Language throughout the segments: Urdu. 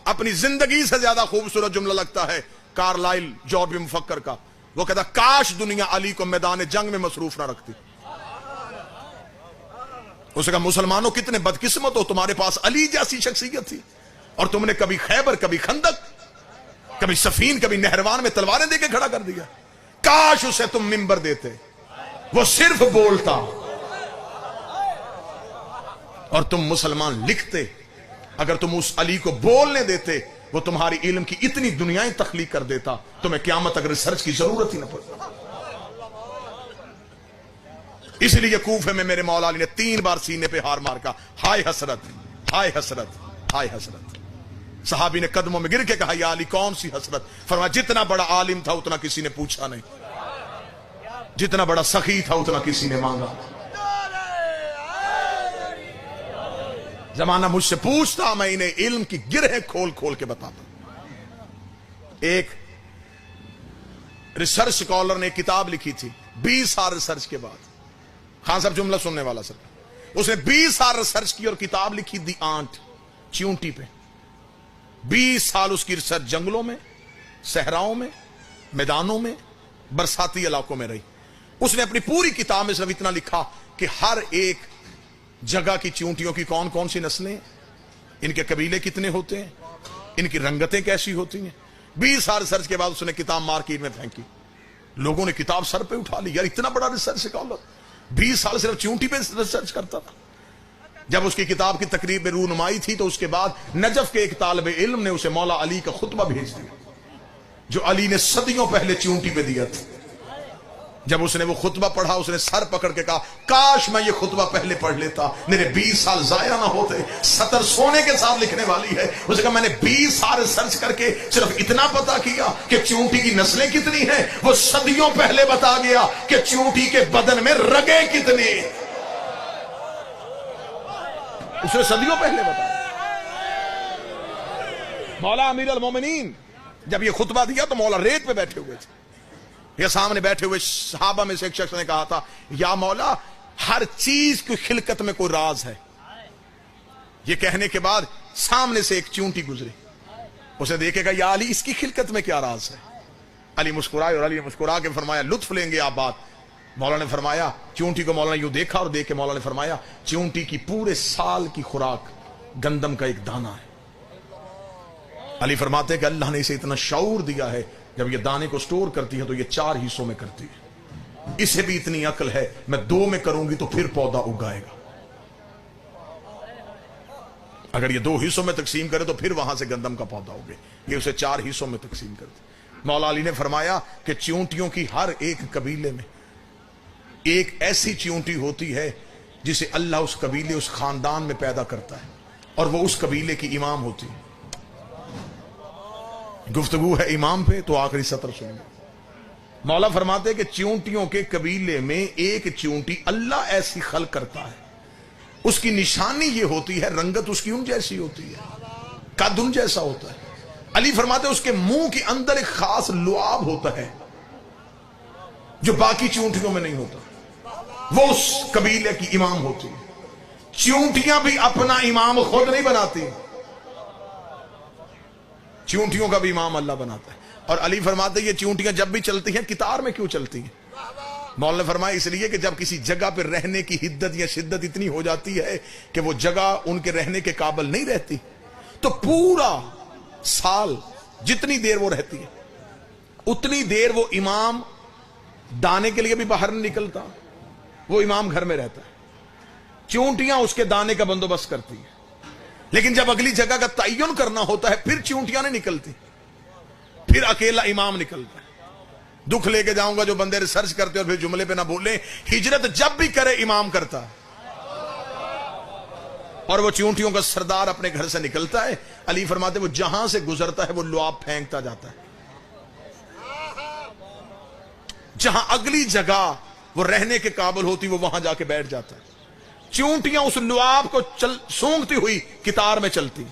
اپنی زندگی سے زیادہ خوبصورت جملہ لگتا ہے کارلائل جورج مفکر کا. وہ کہتا کاش دنیا علی کو میدان جنگ میں مصروف نہ رکھتی. اسے کہا مسلمانوں کتنے بدقسمت ہو, تمہارے پاس علی جیسی شخصیت تھی اور تم نے کبھی خیبر, کبھی خندق, کبھی سفین, کبھی نہروان میں تلواریں دے کے کھڑا کر دیا. کاش اسے تم منبر دیتے, وہ صرف بولتا اور تم مسلمان لکھتے. اگر تم اس علی کو بولنے دیتے وہ تمہاری علم کی اتنی دنیایں تخلیق کر دیتا, تمہیں قیامت اگر ریسرچ کی ضرورت ہی نہ پڑتی. اس لیے کوفے میں میرے مولا علی نے 3 بار سینے پہ ہار مار کا ہائے حسرت, ہائے حسرت, ہائے حسرت. صحابی نے قدموں میں گر کے کہا یا علی کون سی حسرت؟ فرمایا جتنا بڑا عالم تھا اتنا کسی نے پوچھا نہیں, جتنا بڑا سخی تھا اتنا کسی نے مانگا. زمانہ مجھ سے پوچھتا, میں انہیں علم کی گرہیں کھول کھول کے بتاتا. ایک ریسرچ سکالر نے ایک کتاب لکھی تھی 20 سال ریسرچ کے بعد. خان صاحب جملہ سننے والا سر, اس نے 20 سال ریسرچ کی اور کتاب لکھی دی آنٹ, چیونٹی پہ. 20 سال اس کی ریسرچ جنگلوں میں, صحراؤں میں, میدانوں میں, برساتی علاقوں میں رہی. اس نے اپنی پوری کتاب میں صرف اتنا لکھا کہ ہر ایک جگہ کی چیونٹیوں کی کون کون سی نسلیں, ان کے قبیلے کتنے ہوتے ہیں, ان کی رنگتیں کیسی ہوتی ہیں. 20 سال ریسرچ کے بعد اس نے کتاب مارکیٹ میں پھینکی. لوگوں نے کتاب سر پہ اٹھا لی, یار اتنا بڑا ریسرچ سکالر 20 سال صرف چیونٹی پہ ریسرچ کرتا تھا. جب اس کی کتاب کی تقریب میں رونمائی تھی تو اس کے بعد نجف کے ایک طالب علم نے اسے مولا علی کا خطبہ بھیج دیا جو علی نے صدیوں پہلے چیونٹی پہ دیا تھا. جب اس نے وہ خطبہ پڑھا اس نے سر پکڑ کے کہا کاش میں یہ خطبہ پہلے پڑھ لیتا, میرے 20 سال ضائع نہ ہوتے. سطر سونے کے ساتھ لکھنے والی ہے. اس نے کہا میں نے 20 سال ریسرچ کر کے صرف اتنا پتا کیا کہ چیونٹی کی نسلیں کتنی ہیں, وہ صدیوں پہلے بتا گیا کہ چیونٹی کے بدن میں رگیں کتنی. اس نے صدیوں پہلے بتا. مولا امیر المومنین جب یہ خطبہ دیا تو مولا ریت پہ بیٹھے ہوئے تھے. یہ سامنے بیٹھے ہوئے صحابہ میں سے ایک شخص نے کہا تھا یا مولا ہر چیز کی خلقت میں کوئی راز ہے. یہ کہنے کے بعد سامنے سے ایک چیونٹی گزری. اسے دیکھے گا یا علی اس کی خلقت میں کیا راز ہے. علی مسکرائے اور علی مسکرا کے فرمایا لطف لیں گے آپ بات. مولا نے فرمایا چیونٹی کو مولا نے یوں دیکھا اور دیکھ کے مولا نے فرمایا چیونٹی کی پورے سال کی خوراک گندم کا ایک دانہ ہے. علی فرماتے ہیں کہ اللہ نے اسے اتنا شعور دیا ہے جب یہ دانے کو سٹور کرتی ہے تو یہ 4 حصوں میں کرتی ہے. اسے بھی اتنی عقل ہے میں 2 میں کروں گی تو پھر پودا اگائے گا. اگر یہ 2 حصوں میں تقسیم کرے تو پھر وہاں سے گندم کا پودا ہوگے. یہ اسے 4 حصوں میں تقسیم کرتی. مولا علی نے فرمایا کہ چیونٹیوں کی ہر ایک قبیلے میں ایک ایسی چیونٹی ہوتی ہے جسے اللہ اس قبیلے اس خاندان میں پیدا کرتا ہے اور وہ اس قبیلے کی امام ہوتی ہے. گفتگو ہے امام پہ تو آخری سطر سنیں. مولا فرماتے ہیں کہ چیونٹیوں کے قبیلے میں ایک چیونٹی اللہ ایسی خلق کرتا ہے, اس کی نشانی یہ ہوتی ہے رنگت اس کی ان جیسی ہوتی ہے, قد ان جیسا ہوتا ہے. علی فرماتے ہیں اس کے منہ کے اندر ایک خاص لعاب ہوتا ہے جو باقی چیونٹیوں میں نہیں ہوتا. وہ اس قبیلے کی امام ہوتی ہے. چیونٹیاں بھی اپنا امام خود نہیں بناتی, چیونٹیوں کا بھی امام اللہ بناتا ہے. اور علی فرماتے ہیں یہ چیونٹیاں جب بھی چلتی ہیں قطار میں کیوں چلتی ہیں؟ مولا نے فرمایا اس لیے کہ جب کسی جگہ پہ رہنے کی حدت یا شدت اتنی ہو جاتی ہے کہ وہ جگہ ان کے رہنے کے قابل نہیں رہتی تو پورا سال جتنی دیر وہ رہتی ہے اتنی دیر وہ امام دانے کے لیے بھی باہر نہیں نکلتا, وہ امام گھر میں رہتا ہے. چیونٹیاں اس کے دانے کا بندوبست کرتی ہیں, لیکن جب اگلی جگہ کا تعین کرنا ہوتا ہے پھر چیونٹیاں نہیں نکلتی, پھر اکیلا امام نکلتا ہے. دکھ لے کے جاؤں گا جو بندے ریسرچ کرتے اور پھر جملے پہ نہ بولیں. ہجرت جب بھی کرے امام کرتا ہے اور وہ چیونٹیوں کا سردار اپنے گھر سے نکلتا ہے. علی فرماتے وہ جہاں سے گزرتا ہے وہ لعاب پھینکتا جاتا ہے, جہاں اگلی جگہ وہ رہنے کے قابل ہوتی وہ وہاں جا کے بیٹھ جاتا ہے. چیونٹیاں اس لعاب کو سونگتی ہوئی قطار میں چلتی.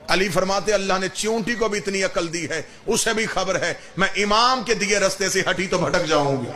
علی فرماتے اللہ نے چیونٹی کو بھی اتنی عقل دی ہے, اسے بھی خبر ہے میں امام کے دیے رستے سے ہٹی تو بھٹک جاؤں گی.